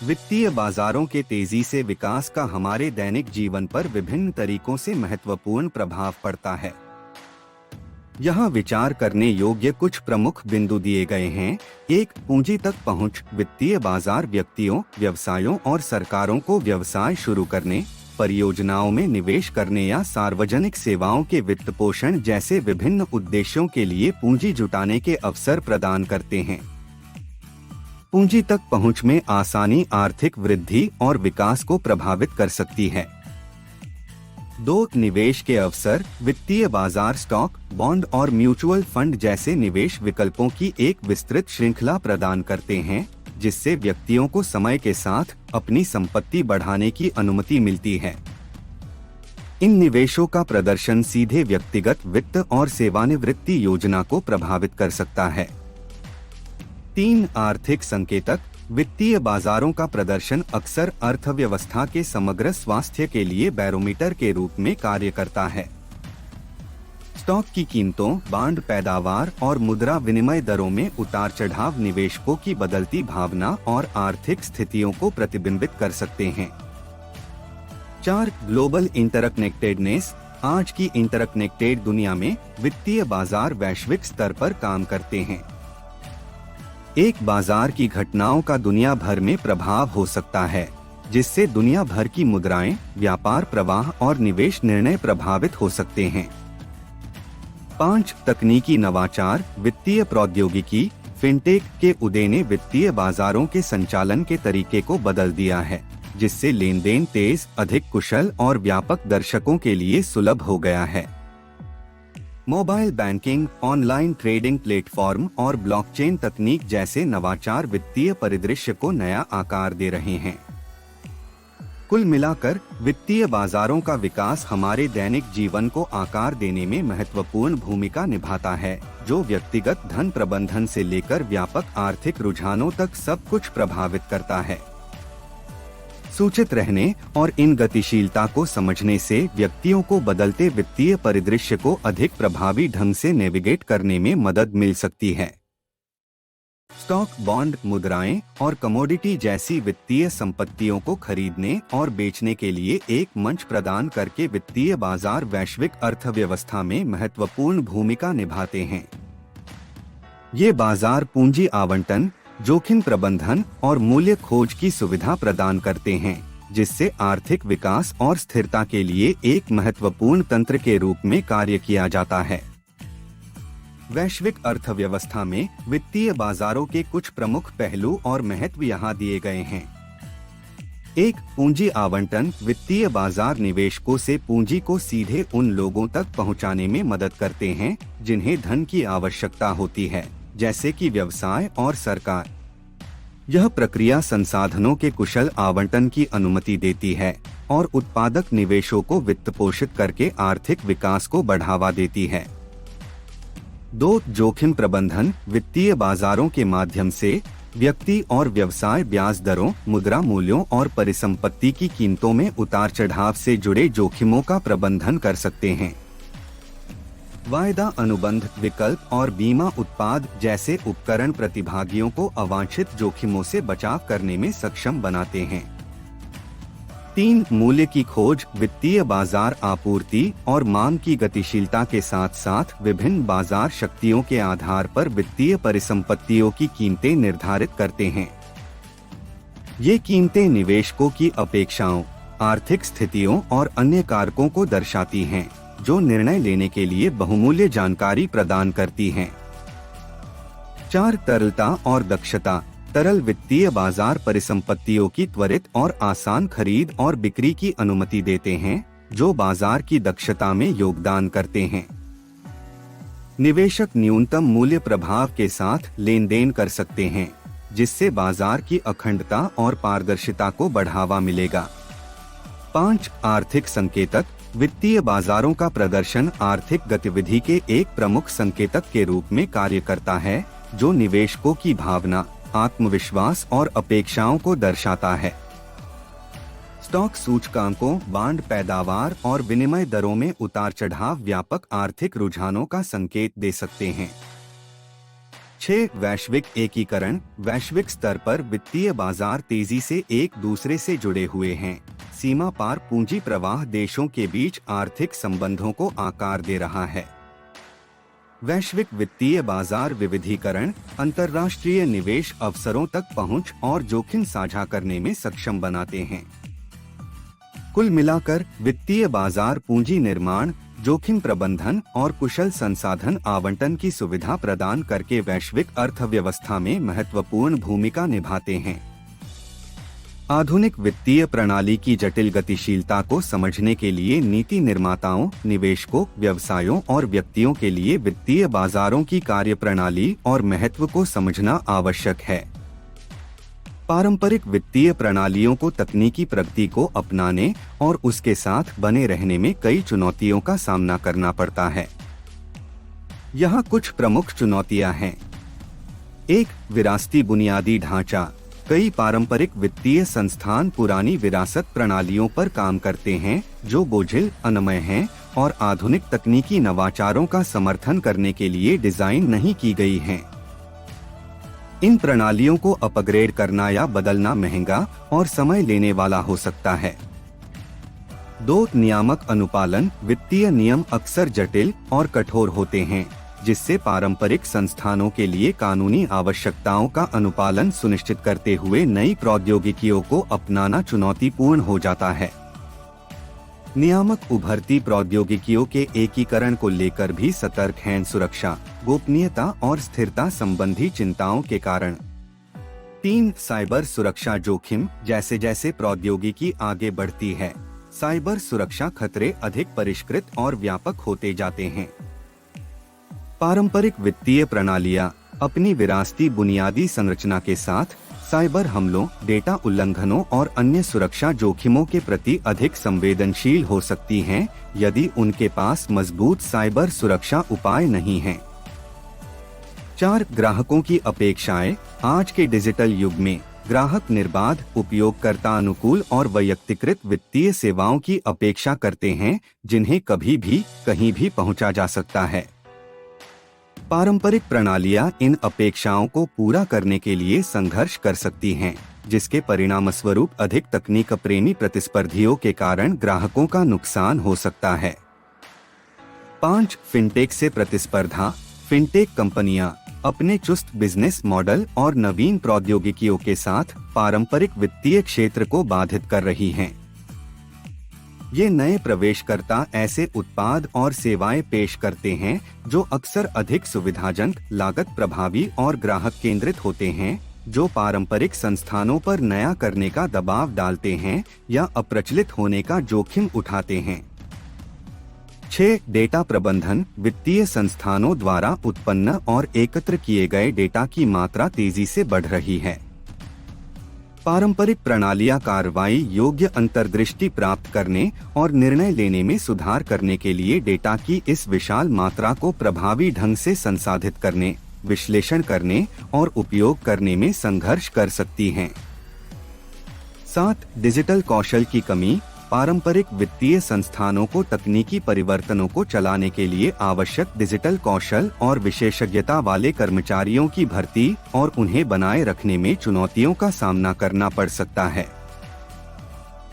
वित्तीय बाजारों के तेजी से विकास का हमारे दैनिक जीवन पर विभिन्न तरीकों से महत्वपूर्ण प्रभाव पड़ता है। यहाँ विचार करने योग्य कुछ प्रमुख बिंदु दिए गए हैं। एक, पूंजी तक पहुँच। वित्तीय बाजार व्यक्तियों, व्यवसायों और सरकारों को व्यवसाय शुरू करने, परियोजनाओं में निवेश करने या सार्वजनिक सेवाओं के वित्त पोषण जैसे विभिन्न उद्देश्यों के लिए पूंजी जुटाने के अवसर प्रदान करते हैं। पूंजी तक पहुंच में आसानी आर्थिक वृद्धि और विकास को प्रभावित कर सकती है। 2, निवेश के अवसर। वित्तीय बाजार स्टॉक, बॉन्ड और म्यूचुअल फंड जैसे निवेश विकल्पों की एक विस्तृत श्रृंखला प्रदान करते हैं, जिससे व्यक्तियों को समय के साथ अपनी संपत्ति बढ़ाने की अनुमति मिलती है। इन निवेशों का प्रदर्शन सीधे व्यक्तिगत वित्त और सेवानिवृत्ति योजना को प्रभावित कर सकता है। 3, आर्थिक संकेतक। वित्तीय बाजारों का प्रदर्शन अक्सर अर्थव्यवस्था के समग्र स्वास्थ्य के लिए बैरोमीटर के रूप में कार्य करता है। स्टॉक की कीमतों, बांड पैदावार और मुद्रा विनिमय दरों में उतार चढ़ाव निवेशकों की बदलती भावना और आर्थिक स्थितियों को प्रतिबिंबित कर सकते हैं। 4, ग्लोबल इंटरकनेक्टेडनेस। आज की इंटरकनेक्टेड दुनिया में वित्तीय बाजार वैश्विक स्तर पर काम करते हैं। एक बाजार की घटनाओं का दुनिया भर में प्रभाव हो सकता है, जिससे दुनिया भर की मुद्राएं, व्यापार प्रवाह और निवेश निर्णय प्रभावित हो सकते हैं। 5, तकनीकी नवाचार। वित्तीय प्रौद्योगिकी, फिनटेक के उदय ने वित्तीय बाजारों के संचालन के तरीके को बदल दिया है, जिससे लेन देन तेज, अधिक कुशल और व्यापक दर्शकों के लिए सुलभ हो गया है। Mobile banking, online trading platform और ब्लॉकचेन तकनीक जैसे नवाचार वित्तीय परिदृश्य को नया आकार दे रहे हैं। कुल मिलाकर वित्तीय बाजारों का विकास हमारे दैनिक जीवन को आकार देने में महत्वपूर्ण भूमिका निभाता है, जो व्यक्तिगत धन प्रबंधन से लेकर व्यापक आर्थिक रुझानों तक सब कुछ प्रभावित करता है। सूचित रहने और इन गतिशीलता को समझने से व्यक्तियों को बदलते वित्तीय परिदृश्य को अधिक प्रभावी ढंग से नेविगेट करने में मदद मिल सकती है। स्टॉक, बॉन्ड, मुद्राएं और कमोडिटी जैसी वित्तीय संपत्तियों को खरीदने और बेचने के लिए एक मंच प्रदान करके वित्तीय बाजार वैश्विक अर्थव्यवस्था में महत्वपूर्ण भूमिका निभाते हैं। ये बाजार पूंजी आवंटन, जोखिम प्रबंधन और मूल्य खोज की सुविधा प्रदान करते हैं, जिससे आर्थिक विकास और स्थिरता के लिए एक महत्वपूर्ण तंत्र के रूप में कार्य किया जाता है। वैश्विक अर्थव्यवस्था में वित्तीय बाजारों के कुछ प्रमुख पहलू और महत्व यहाँ दिए गए हैं। 1, पूंजी आवंटन। वित्तीय बाजार निवेशकों से पूंजी को सीधे उन लोगों तक पहुँचाने में मदद करते हैं जिन्हें धन की आवश्यकता होती है, जैसे कि व्यवसाय और सरकार। यह प्रक्रिया संसाधनों के कुशल आवंटन की अनुमति देती है और उत्पादक निवेशों को वित्त पोषित करके आर्थिक विकास को बढ़ावा देती है। 2, जोखिम प्रबंधन। वित्तीय बाजारों के माध्यम से व्यक्ति और व्यवसाय ब्याज दरों, मुद्रा मूल्यों और परिसंपत्ति की कीमतों में उतार चढ़ाव से जुड़े जोखिमों का प्रबंधन कर सकते हैं। वायदा अनुबंध, विकल्प और बीमा उत्पाद जैसे उपकरण प्रतिभागियों को अवांछित जोखिमों से बचाव करने में सक्षम बनाते हैं। 3, मूल्य की खोज। वित्तीय बाजार आपूर्ति और मांग की गतिशीलता के साथ साथ विभिन्न बाजार शक्तियों के आधार पर वित्तीय परिसंपत्तियों की कीमतें निर्धारित करते हैं। ये कीमतें निवेशकों की अपेक्षाओं, आर्थिक स्थितियों और अन्य कारकों को दर्शाती हैं, जो निर्णय लेने के लिए बहुमूल्य जानकारी प्रदान करती हैं। 4, तरलता और दक्षता। तरल वित्तीय बाजार परिसंपत्तियों की त्वरित और आसान खरीद और बिक्री की अनुमति देते हैं, जो बाजार की दक्षता में योगदान करते हैं। निवेशक न्यूनतम मूल्य प्रभाव के साथ लेन देन कर सकते हैं, जिससे बाजार की अखंडता और पारदर्शिता को बढ़ावा मिलेगा। 5, आर्थिक संकेतक। वित्तीय बाजारों का प्रदर्शन आर्थिक गतिविधि के एक प्रमुख संकेतक के रूप में कार्य करता है, जो निवेशकों की भावना, आत्मविश्वास और अपेक्षाओं को दर्शाता है। स्टॉक सूचकांकों, बांड पैदावार और विनिमय दरों में उतार चढ़ाव व्यापक आर्थिक रुझानों का संकेत दे सकते हैं। 6. वैश्विक एकीकरण। वैश्विक स्तर पर वित्तीय बाजार तेजी से एक दूसरे से जुड़े हुए हैं। सीमा पार पूंजी प्रवाह देशों के बीच आर्थिक संबंधों को आकार दे रहा है। वैश्विक वित्तीय बाजार विविधीकरण अंतर्राष्ट्रीय निवेश अवसरों तक पहुंच और जोखिम साझा करने में सक्षम बनाते हैं। कुल मिलाकर वित्तीय बाजार पूंजी निर्माण, जोखिम प्रबंधन और कुशल संसाधन आवंटन की सुविधा प्रदान करके वैश्विक अर्थव्यवस्था में महत्वपूर्ण भूमिका निभाते हैं। आधुनिक वित्तीय प्रणाली की जटिल गतिशीलता को समझने के लिए नीति निर्माताओं, निवेशकों, व्यवसायों और व्यक्तियों के लिए वित्तीय बाजारों की कार्यप्रणाली और महत्व को समझना आवश्यक है। पारंपरिक वित्तीय प्रणालियों को तकनीकी प्रगति को अपनाने और उसके साथ बने रहने में कई चुनौतियों का सामना करना पड़ता है। यहाँ कुछ प्रमुख चुनौतियाँ हैं। 1. विरासती बुनियादी ढांचा। कई पारंपरिक वित्तीय संस्थान पुरानी विरासत प्रणालियों पर काम करते हैं जो बोझिल, अनमय हैं और आधुनिक तकनीकी नवाचारों का समर्थन करने के लिए डिजाइन नहीं की गई हैं। इन प्रणालियों को अपग्रेड करना या बदलना महंगा और समय लेने वाला हो सकता है। 2. नियामक अनुपालन। वित्तीय नियम अक्सर जटिल और कठोर होते हैं, जिससे पारंपरिक संस्थानों के लिए कानूनी आवश्यकताओं का अनुपालन सुनिश्चित करते हुए नई प्रौद्योगिकियों को अपनाना चुनौतीपूर्ण हो जाता है। नियामक उभरती प्रौद्योगिकियों के एकीकरण को लेकर भी सतर्क हैं। सुरक्षा, गोपनीयता और स्थिरता संबंधी चिंताओं के कारण। 3. साइबर सुरक्षा जोखिम। जैसे जैसे प्रौद्योगिकी आगे बढ़ती है, साइबर सुरक्षा खतरे अधिक परिष्कृत और व्यापक होते जाते हैं। पारंपरिक वित्तीय प्रणालियां अपनी विरासती बुनियादी संरचना के साथ साइबर हमलों, डेटा उल्लंघनों और अन्य सुरक्षा जोखिमों के प्रति अधिक संवेदनशील हो सकती हैं यदि उनके पास मजबूत साइबर सुरक्षा उपाय नहीं हैं। 4. ग्राहकों की अपेक्षाएं। आज के डिजिटल युग में ग्राहक निर्बाध, उपयोगकर्ता अनुकूल और वैयक्तिकृत वित्तीय सेवाओं की अपेक्षा करते हैं जिन्हें कभी भी कहीं भी पहुंचा जा सकता है। पारंपरिक प्रणालियां इन अपेक्षाओं को पूरा करने के लिए संघर्ष कर सकती हैं, जिसके परिणामस्वरूप अधिक तकनीक प्रेमी प्रतिस्पर्धियों के कारण ग्राहकों का नुकसान हो सकता है। 5. फिनटेक से प्रतिस्पर्धा। फिनटेक कंपनियां अपने चुस्त बिजनेस मॉडल और नवीन प्रौद्योगिकियों के साथ पारंपरिक वित्तीय क्षेत्र को बाधित कर रही हैं। ये नए प्रवेशकर्ता ऐसे उत्पाद और सेवाएं पेश करते हैं जो अक्सर अधिक सुविधाजनक, लागत प्रभावी और ग्राहक केंद्रित होते हैं, जो पारंपरिक संस्थानों पर नया करने का दबाव डालते हैं या अप्रचलित होने का जोखिम उठाते हैं। 6. डेटा प्रबंधन। वित्तीय संस्थानों द्वारा उत्पन्न और एकत्र किए गए डेटा की मात्रा तेजी से बढ़ रही है। पारंपरिक प्रणालियां कार्रवाई योग्य अंतर्दृष्टि प्राप्त करने और निर्णय लेने में सुधार करने के लिए डेटा की इस विशाल मात्रा को प्रभावी ढंग से संसाधित करने, विश्लेषण करने और उपयोग करने में संघर्ष कर सकती हैं। 7. डिजिटल कौशल की कमी। पारंपरिक वित्तीय संस्थानों को तकनीकी परिवर्तनों को चलाने के लिए आवश्यक डिजिटल कौशल और विशेषज्ञता वाले कर्मचारियों की भर्ती और उन्हें बनाए रखने में चुनौतियों का सामना करना पड़ सकता है।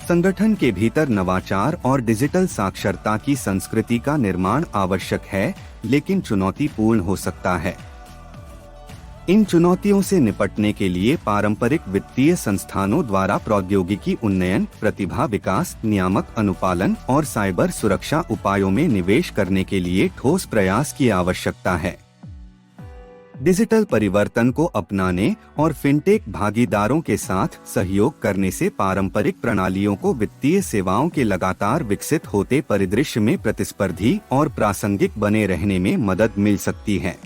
संगठन के भीतर नवाचार और डिजिटल साक्षरता की संस्कृति का निर्माण आवश्यक है, लेकिन चुनौतीपूर्ण हो सकता है। इन चुनौतियों से निपटने के लिए पारंपरिक वित्तीय संस्थानों द्वारा प्रौद्योगिकी उन्नयन, प्रतिभा विकास, नियामक अनुपालन और साइबर सुरक्षा उपायों में निवेश करने के लिए ठोस प्रयास की आवश्यकता है। डिजिटल परिवर्तन को अपनाने और फिनटेक भागीदारों के साथ सहयोग करने से पारंपरिक प्रणालियों को वित्तीय सेवाओं के लगातार विकसित होते परिदृश्य में प्रतिस्पर्धी और प्रासंगिक बने रहने में मदद मिल सकती है।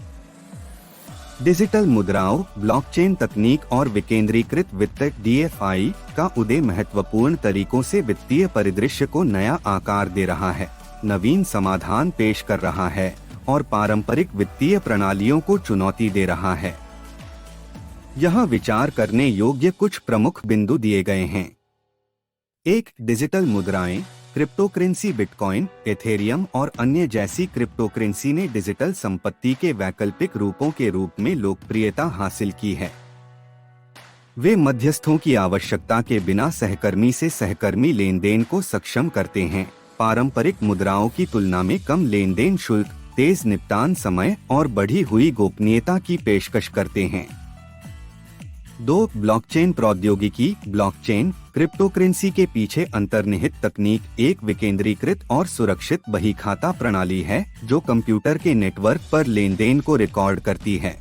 डिजिटल मुद्राओं, ब्लॉकचेन तकनीक और विकेंद्रीकृत वित्त DFI का उदय महत्वपूर्ण तरीकों से वित्तीय परिदृश्य को नया आकार दे रहा है, नवीन समाधान पेश कर रहा है और पारंपरिक वित्तीय प्रणालियों को चुनौती दे रहा है। यहाँ विचार करने योग्य कुछ प्रमुख बिंदु दिए गए हैं। 1. डिजिटल मुद्राएं। क्रिप्टोकरेंसी बिटकॉइन, एथेरियम और अन्य जैसी क्रिप्टोकरेंसी ने डिजिटल संपत्ति के वैकल्पिक रूपों के रूप में लोकप्रियता हासिल की है। वे मध्यस्थों की आवश्यकता के बिना सहकर्मी से सहकर्मी लेन देन को सक्षम करते हैं, पारंपरिक मुद्राओं की तुलना में कम लेन देन शुल्क, तेज निपटान समय और बढ़ी हुई गोपनीयता की पेशकश करते हैं। 2. ब्लॉकचेन प्रौद्योगिकी। ब्लॉकचेन क्रिप्टोकरेंसी के पीछे अंतर्निहित तकनीक एक विकेंद्रीकृत और सुरक्षित बहीखाता प्रणाली है जो कंप्यूटर के नेटवर्क पर लेनदेन को रिकॉर्ड करती है।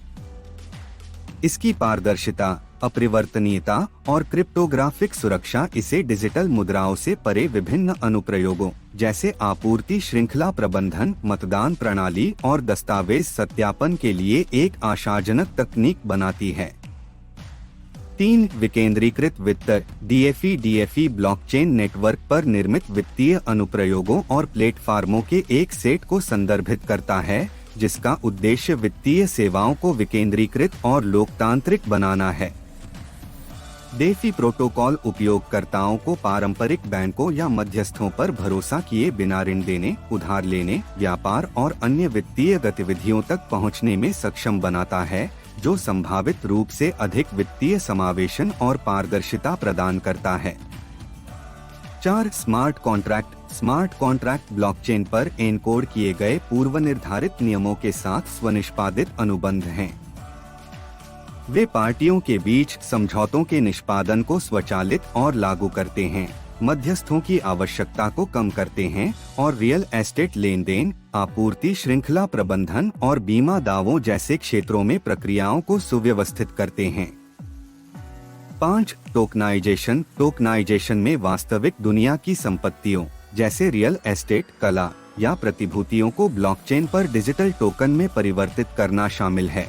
इसकी पारदर्शिता, अपरिवर्तनीयता और क्रिप्टोग्राफिक सुरक्षा इसे डिजिटल मुद्राओं से परे विभिन्न अनुप्रयोगों जैसे आपूर्ति श्रृंखला प्रबंधन, मतदान प्रणाली और दस्तावेज सत्यापन के लिए एक आशाजनक तकनीक बनाती है। 3. विकेंद्रीकृत वित्त। डीएफई ब्लॉकचेन नेटवर्क पर निर्मित वित्तीय अनुप्रयोगों और प्लेटफार्मों के एक सेट को संदर्भित करता है जिसका उद्देश्य वित्तीय सेवाओं को विकेंद्रीकृत और लोकतांत्रिक बनाना है। डेफी प्रोटोकॉल उपयोगकर्ताओं को पारंपरिक बैंकों या मध्यस्थों पर भरोसा किए बिना ऋण देने, उधार लेने, व्यापार और अन्य वित्तीय गतिविधियों तक पहुंचने में सक्षम बनाता है, जो संभावित रूप से अधिक वित्तीय समावेशन और पारदर्शिता प्रदान करता है। 4. Smart contract. Smart contract blockchain पर एनकोड किए गए पूर्व निर्धारित नियमों के साथ स्वनिष्पादित अनुबंध हैं। वे पार्टियों के बीच समझौतों के निष्पादन को स्वचालित और लागू करते हैं, मध्यस्थों की आवश्यकता को कम करते हैं और रियल एस्टेट लेनदेन, आपूर्ति श्रृंखला प्रबंधन और बीमा दावों जैसे क्षेत्रों में प्रक्रियाओं को सुव्यवस्थित करते हैं। 5. टोकनाइजेशन। टोकनाइजेशन में वास्तविक दुनिया की संपत्तियों जैसे रियल एस्टेट, कला या प्रतिभूतियों को ब्लॉकचेन पर डिजिटल टोकन में परिवर्तित करना शामिल है।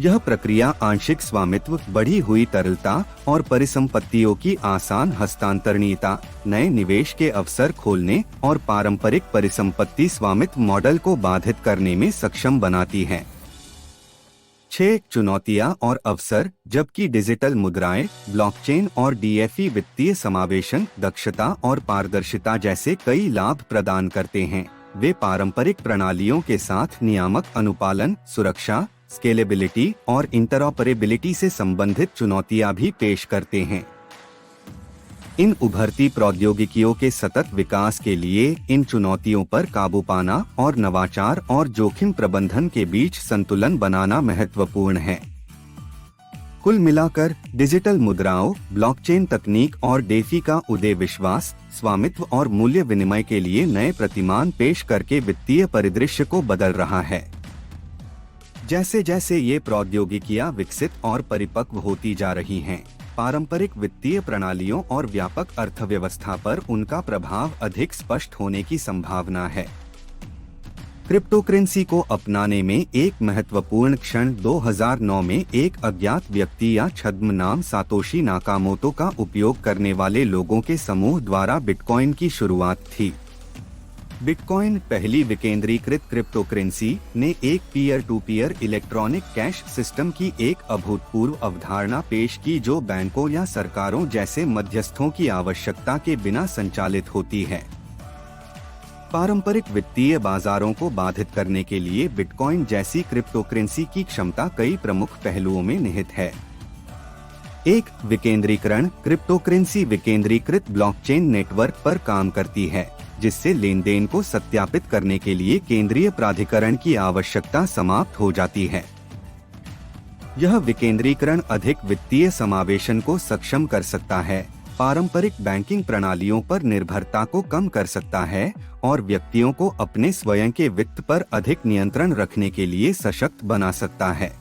यह प्रक्रिया आंशिक स्वामित्व, बढ़ी हुई तरलता और परिसंपत्तियों की आसान हस्तांतरणीयता, नए निवेश के अवसर खोलने और पारंपरिक परिसंपत्ति स्वामित्व मॉडल को बाधित करने में सक्षम बनाती है। 6. चुनौतियां और अवसर। जबकि डिजिटल मुद्राएं, ब्लॉकचेन और डीएफई वित्तीय समावेशन, दक्षता और पारदर्शिता जैसे कई लाभ प्रदान करते हैं, वे पारंपरिक प्रणालियों के साथ नियामक अनुपालन, सुरक्षा, स्केलेबिलिटी और इंटरऑपरेबिलिटी से संबंधित चुनौतियां भी पेश करते हैं। इन उभरती प्रौद्योगिकियों के सतत विकास के लिए इन चुनौतियों पर काबू पाना और नवाचार और जोखिम प्रबंधन के बीच संतुलन बनाना महत्वपूर्ण है। कुल मिलाकर डिजिटल मुद्राओं, ब्लॉकचेन तकनीक और डेफी का उदय विश्वास, स्वामित्व और मूल्य विनिमय के लिए नए प्रतिमान पेश करके वित्तीय परिदृश्य को बदल रहा है। जैसे जैसे ये प्रौद्योगिकियां विकसित और परिपक्व होती जा रही हैं, पारंपरिक वित्तीय प्रणालियों और व्यापक अर्थव्यवस्था पर उनका प्रभाव अधिक स्पष्ट होने की संभावना है। क्रिप्टोकरेंसी को अपनाने में एक महत्वपूर्ण क्षण 2009 में एक अज्ञात व्यक्ति या छद्म नाम सातोशी नाकामोटो का उपयोग करने वाले लोगों के समूह द्वारा बिटकॉइन की शुरुआत थी। बिटकॉइन, पहली विकेंद्रीकृत क्रिप्टोकरेंसी, ने एक peer to peer electronic cash system की एक अभूतपूर्व अवधारणा पेश की जो बैंकों या सरकारों जैसे मध्यस्थों की आवश्यकता के बिना संचालित होती है। पारंपरिक वित्तीय बाजारों को बाधित करने के लिए बिटकॉइन जैसी क्रिप्टोकरेंसी की क्षमता कई प्रमुख पहलुओं में निहित है। 1. विकेंद्रीकरण। क्रिप्टोकरेंसी विकेंद्रीकृत ब्लॉकचेन नेटवर्क पर काम करती है, जिससे लेनदेन को सत्यापित करने के लिए केंद्रीय प्राधिकरण की आवश्यकता समाप्त हो जाती है। यह विकेंद्रीकरण अधिक वित्तीय समावेशन को सक्षम कर सकता है, पारंपरिक बैंकिंग प्रणालियों पर निर्भरता को कम कर सकता है और व्यक्तियों को अपने स्वयं के वित्त पर अधिक नियंत्रण रखने के लिए सशक्त बना सकता है।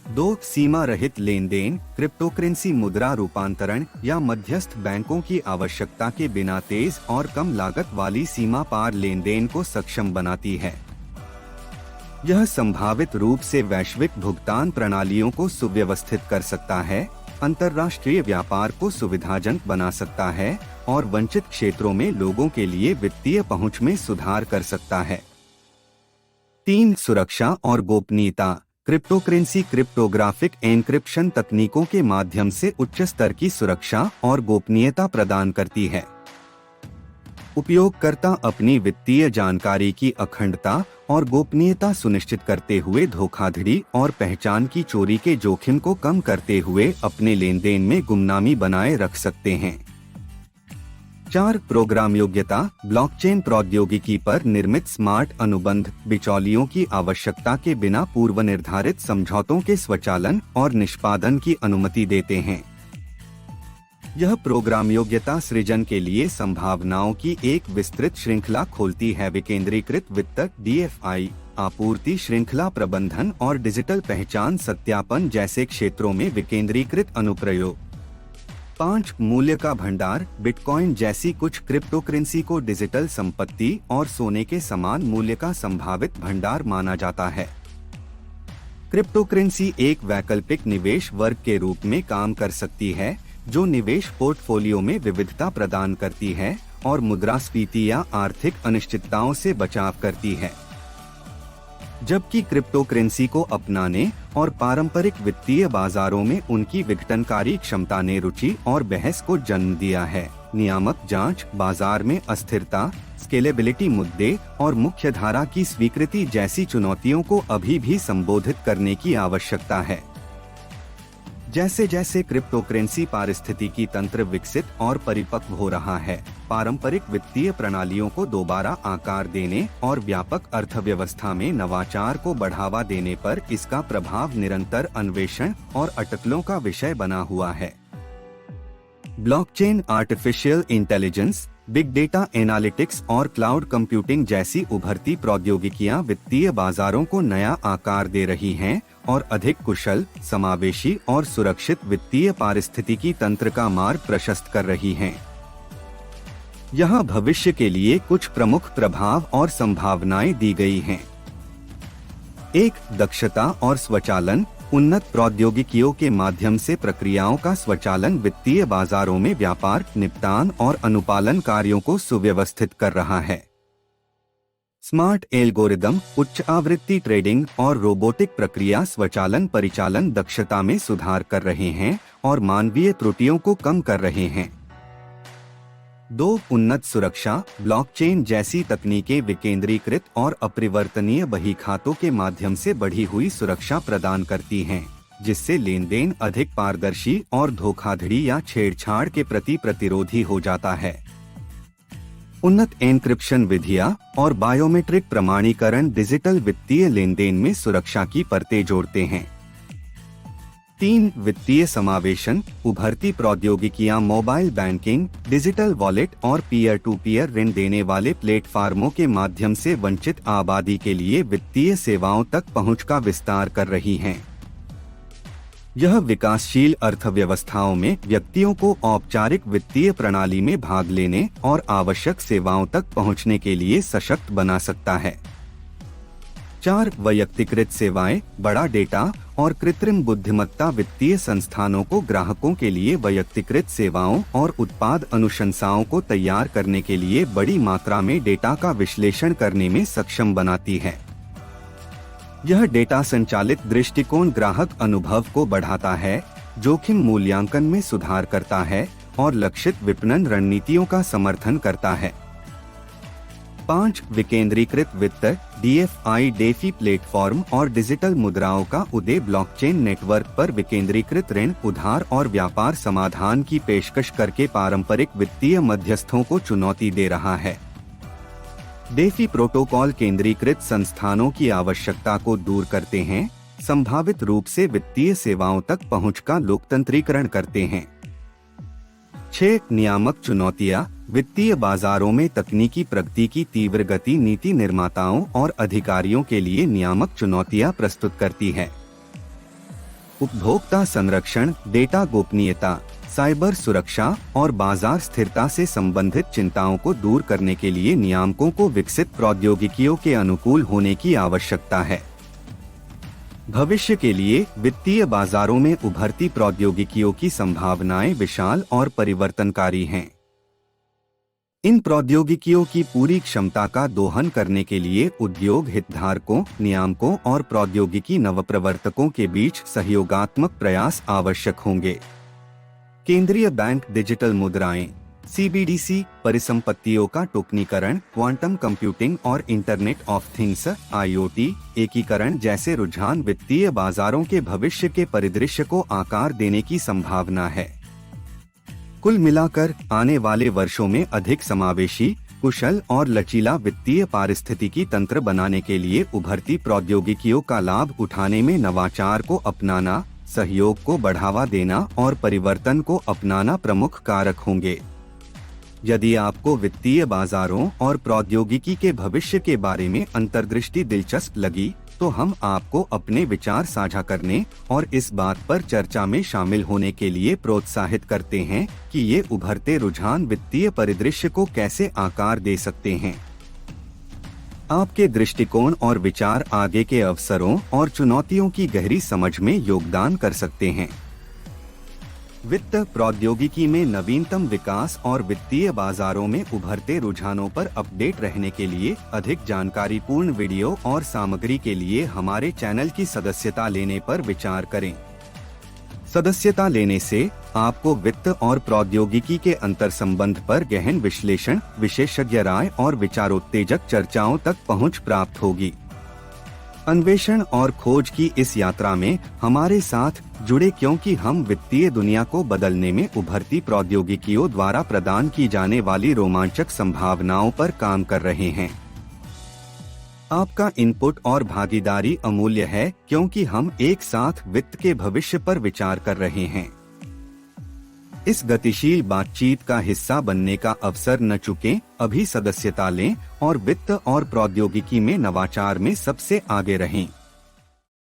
2. सीमा रहित लेनदेन। क्रिप्टोकरेंसी मुद्रा रूपांतरण या मध्यस्थ बैंकों की आवश्यकता के बिना तेज और कम लागत वाली सीमा पार लेनदेन को सक्षम बनाती है। यह संभावित रूप से वैश्विक भुगतान प्रणालियों को सुव्यवस्थित कर सकता है, अंतर्राष्ट्रीय व्यापार को सुविधाजनक बना सकता है और वंचित क्षेत्रों में लोगों के लिए वित्तीय पहुंच में सुधार कर सकता है। 3. सुरक्षा और गोपनीयता। क्रिप्टोकरेंसी क्रिप्टोग्राफिक एन्क्रिप्शन तकनीकों के माध्यम से उच्च स्तर की सुरक्षा और गोपनीयता प्रदान करती है। उपयोगकर्ता अपनी वित्तीय जानकारी की अखंडता और गोपनीयता सुनिश्चित करते हुए धोखाधड़ी और पहचान की चोरी के जोखिम को कम करते हुए अपने लेनदेन में गुमनामी बनाए रख सकते हैं। 4. प्रोग्राम योग्यता। ब्लॉकचेन प्रौद्योगिकी पर निर्मित स्मार्ट अनुबंध बिचौलियों की आवश्यकता के बिना पूर्व निर्धारित समझौतों के स्वचालन और निष्पादन की अनुमति देते हैं। यह प्रोग्राम योग्यता सृजन के लिए संभावनाओं की एक विस्तृत श्रृंखला खोलती है। विकेंद्रीकृत वित्त DFI, आपूर्ति श्रृंखला प्रबंधन और डिजिटल पहचान सत्यापन जैसे क्षेत्रों में विकेंद्रीकृत अनुप्रयोग। 5. मूल्य का भंडार। बिटकॉइन जैसी कुछ क्रिप्टोकरेंसी को डिजिटल संपत्ति और सोने के समान मूल्य का संभावित भंडार माना जाता है। क्रिप्टोकरेंसी एक वैकल्पिक निवेश वर्ग के रूप में काम कर सकती है, जो निवेश पोर्टफोलियो में विविधता प्रदान करती है और मुद्रास्फीति या आर्थिक अनिश्चितताओं से बचाव करती है। जबकि क्रिप्टोकरेंसी को अपनाने और पारंपरिक वित्तीय बाजारों में उनकी विघटनकारी क्षमता ने रुचि और बहस को जन्म दिया है। नियामक जांच, बाजार में अस्थिरता, स्केलेबिलिटी मुद्दे और मुख्यधारा की स्वीकृति जैसी चुनौतियों को अभी भी संबोधित करने की आवश्यकता है। जैसे जैसे क्रिप्टोकरेंसी पारिस्थितिकी तंत्र विकसित और परिपक्व हो रहा है, पारंपरिक वित्तीय प्रणालियों को दोबारा आकार देने और व्यापक अर्थव्यवस्था में नवाचार को बढ़ावा देने पर इसका प्रभाव निरंतर अन्वेषण और अटकलों का विषय बना हुआ है। Blockchain, artificial intelligence, big data analytics और क्लाउड कंप्यूटिंग जैसी उभरती प्रौद्योगिकियां वित्तीय बाजारों को नया आकार दे रही हैं और अधिक कुशल, समावेशी और सुरक्षित वित्तीय पारिस्थितिकी तंत्र का मार्ग प्रशस्त कर रही हैं। यहाँ भविष्य के लिए कुछ प्रमुख प्रभाव और संभावनाएं दी गई हैं। 1. दक्षता और स्वचालन। उन्नत प्रौद्योगिकियों के माध्यम से प्रक्रियाओं का स्वचालन वित्तीय बाजारों में व्यापार, निपटान और अनुपालन कार्यों को सुव्यवस्थित कर रहा है। स्मार्ट एल्गोरिदम, उच्च आवृत्ति ट्रेडिंग और रोबोटिक प्रक्रिया स्वचालन परिचालन दक्षता में सुधार कर रहे हैं और मानवीय त्रुटियों को कम कर रहे हैं। 2. उन्नत सुरक्षा। ब्लॉकचेन जैसी तकनीकें विकेंद्रीकृत और अपरिवर्तनीय बहीखातों के माध्यम से बढ़ी हुई सुरक्षा प्रदान करती हैं, जिससे लेनदेन अधिक पारदर्शी और धोखाधड़ी या छेड़छाड़ के प्रति प्रतिरोधी हो जाता है। उन्नत एन्क्रिप्शन विधियां और बायोमेट्रिक प्रमाणीकरण डिजिटल वित्तीय लेनदेन में सुरक्षा की परतें जोड़ते हैं। 3. वित्तीय समावेशन। उभरती प्रौद्योगिकियां मोबाइल बैंकिंग, डिजिटल वॉलेट और पीयर टू पीयर ऋण देने वाले प्लेटफार्मों के माध्यम से वंचित आबादी के लिए वित्तीय सेवाओं तक पहुंच का विस्तार कर रही हैं। यह विकासशील अर्थव्यवस्थाओं में व्यक्तियों को औपचारिक वित्तीय प्रणाली में भाग लेने और आवश्यक सेवाओं तक पहुंचने के लिए सशक्त बना सकता है। 4. वैयक्तिकृत सेवाएं। बड़ा डेटा और कृत्रिम बुद्धिमत्ता वित्तीय संस्थानों को ग्राहकों के लिए वैयक्तिकृत सेवाओं और उत्पाद अनुशंसाओं को तैयार करने के लिए बड़ी मात्रा में डेटा का विश्लेषण करने में सक्षम बनाती है। यह डेटा संचालित दृष्टिकोण ग्राहक अनुभव को बढ़ाता है, जोखिम मूल्यांकन में सुधार करता है और लक्षित विपणन रणनीतियों का समर्थन करता है। 5. विकेंद्रीकृत वित्त। DFI डेफी प्लेटफॉर्म और डिजिटल मुद्राओं का उदय ब्लॉकचेन नेटवर्क पर विकेंद्रीकृत ऋण, उधार और व्यापार समाधान की पेशकश करके पारंपरिक वित्तीय मध्यस्थों को चुनौती दे रहा है। डेफी प्रोटोकॉल केंद्रीकृत संस्थानों की आवश्यकता को दूर करते हैं, संभावित रूप से वित्तीय सेवाओं तक पहुंच का लोकतंत्रीकरण करते हैं। 6. नियामक चुनौतियां। वित्तीय बाजारों में तकनीकी प्रगति की तीव्र गति नीति निर्माताओं और अधिकारियों के लिए नियामक चुनौतियां प्रस्तुत करती है। उपभोक्ता संरक्षण, डेटा गोपनीयता, साइबर सुरक्षा और बाजार स्थिरता से संबंधित चिंताओं को दूर करने के लिए नियामकों को विकसित प्रौद्योगिकियों के अनुकूल होने की आवश्यकता है। भविष्य के लिए वित्तीय बाजारों में उभरती प्रौद्योगिकियों की संभावनाएं विशाल और परिवर्तनकारी हैं। इन प्रौद्योगिकियों की पूरी क्षमता का दोहन करने के लिए उद्योग हितधारकों, नियामकों और प्रौद्योगिकी नवप्रवर्तकों के बीच सहयोगात्मक प्रयास आवश्यक होंगे। केंद्रीय बैंक डिजिटल मुद्राएं। CBDC, परिसंपत्तियों का टोकनीकरण, क्वांटम कंप्यूटिंग और इंटरनेट ऑफ थिंग्स IoT एकीकरण जैसे रुझान वित्तीय बाजारों के भविष्य के परिदृश्य को आकार देने की संभावना है। कुल मिलाकर आने वाले वर्षों में अधिक समावेशी, कुशल और लचीला वित्तीय पारिस्थितिकी तंत्र बनाने के लिए उभरती प्रौद्योगिकियों का लाभ उठाने में नवाचार को अपनाना, सहयोग को बढ़ावा देना और परिवर्तन को अपनाना प्रमुख कारक होंगे। यदि आपको वित्तीय बाजारों और प्रौद्योगिकी के भविष्य के बारे में अंतर्दृष्टि दिलचस्प लगी, तो हम आपको अपने विचार साझा करने और इस बात पर चर्चा में शामिल होने के लिए प्रोत्साहित करते हैं कि ये उभरते रुझान वित्तीय परिदृश्य को कैसे आकार दे सकते हैं। आपके दृष्टिकोण और विचार आगे के अवसरों और चुनौतियों की गहरी समझ में योगदान कर सकते हैं। वित्त प्रौद्योगिकी में नवीनतम विकास और वित्तीय बाजारों में उभरते रुझानों पर अपडेट रहने के लिए अधिक जानकारीपूर्ण वीडियो और सामग्री के लिए हमारे चैनल की सदस्यता लेने पर विचार करें। सदस्यता लेने से आपको वित्त और प्रौद्योगिकी के अंतर संबंध पर गहन विश्लेषण, विशेषज्ञ राय और विचारोत्तेजक चर्चाओं तक पहुंच प्राप्त होगी। अन्वेषण और खोज की इस यात्रा में हमारे साथ जुड़े, क्योंकि हम वित्तीय दुनिया को बदलने में उभरती प्रौद्योगिकियों द्वारा प्रदान की जाने वाली रोमांचक संभावनाओं पर काम कर रहे हैं। आपका इनपुट और भागीदारी अमूल्य है, क्योंकि हम एक साथ वित्त के भविष्य पर विचार कर रहे हैं। इस गतिशील बातचीत का हिस्सा बनने का अवसर न चूकें। अभी सदस्यता लें और वित्त और प्रौद्योगिकी में नवाचार में सबसे आगे रहें।